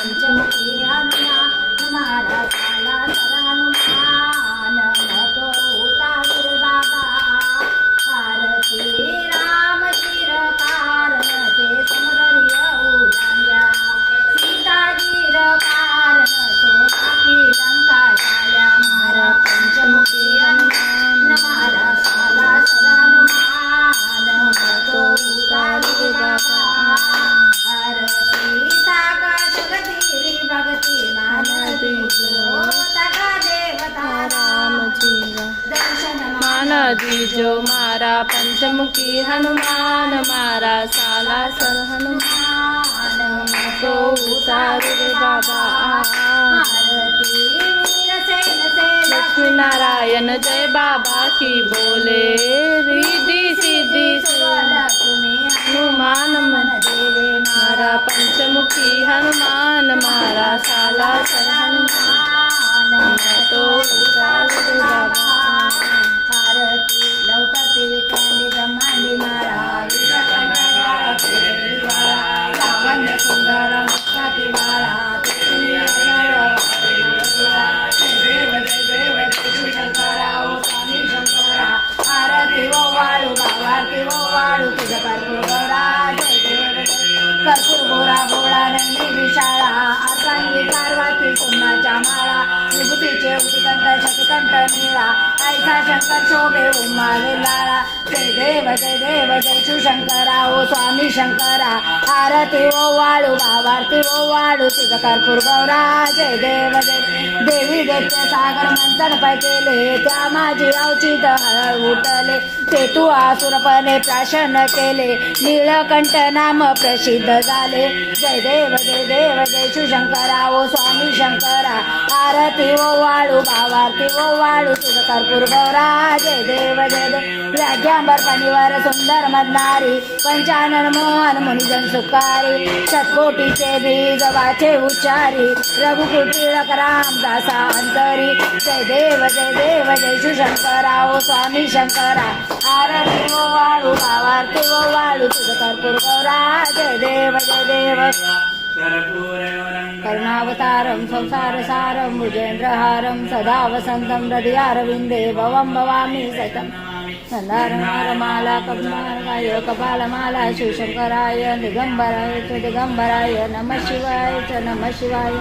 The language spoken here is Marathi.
पंचमुखी हनुमान मारा साला सर हनुमान तो उतार बाबा आरती राम शिरकार ते समरिय उलांड्या सीताजीर कारण तो बाकी लंका झाल्या मारा पंचमुखी हनुमान मारा साला सर हनुमान तो उतार बाबा आरती ताका जगती भगती मानती जो ताका देवता राम दर्शन मान दीजो मारा पंचमुखी हनुमान मारा साला सर हनुमान तो उतारू रे बाबा आरती वीर सेन से लक्ष्मी नारायण जय बाबा की बोले रिद्धि सिद्धि तुम्हें हनुमान मन देवे मारा पंचमुखी हनुमान मारा साला सर हनुमान तो उतारू रे बाबा आरती लवकती विक्रमी ब्रह्मांडी मारा लावण्य सुंदर मुखाती मारा शंकरा ओ स्वामी शंकरा आरती ओ वाळू भावारती ओ वाळू तुझ कर्पूर गौरा जय देव कर्पूर गोरा गोळा रंगी विशाळा आसांगी पार्वती सोमनाच्या माळा विभूतीचे उदिकंठ शतकंठ निळा ऐसा शंकर शोभे उमाले लाळा जय देव जय शिवशंकरा ओ स्वामी शंकरा आरती ओ वाळू भावारती ओ वाळू तुझ कर्पूर गौरा जय देव देवी दैत्य सागर मंथन पै केले त्या माझी अवचित हळ उठले ते तू आसुरपणे प्राशन केले नीळकंठ नाम प्रसिद्ध झाले जय देव जय शिवशंकरा ओ स्वामी शंकरा आरती ओ वाळू भावारती ओ वाळू तुझ कर्पूर गौरा जय देव व्याघ्यांबर पाणीवर सुंदर मदनारी पंचानन मोहन मुनिजन सुखारी शतकोटीचे बीज वाचे उच्चारी रघुकुल टिळक रामदासा अंतरी जय देव जय शिवशंकरा ओ स्वामी शंकरा आरती ओ वाळू भावारती ओ वाळू तुझ कर्पूर गौरा जय देव करुणावतारं संसारसारं भुजेन्द्रहारं सदा वसन्तं हृदयारविन्दे भवं भवामि सततं सन्दारमाला कपालमाला कपालमाला शिवशंकराय दिगंबराय च दिगंबराय नमः शिवाय च नमः शिवाय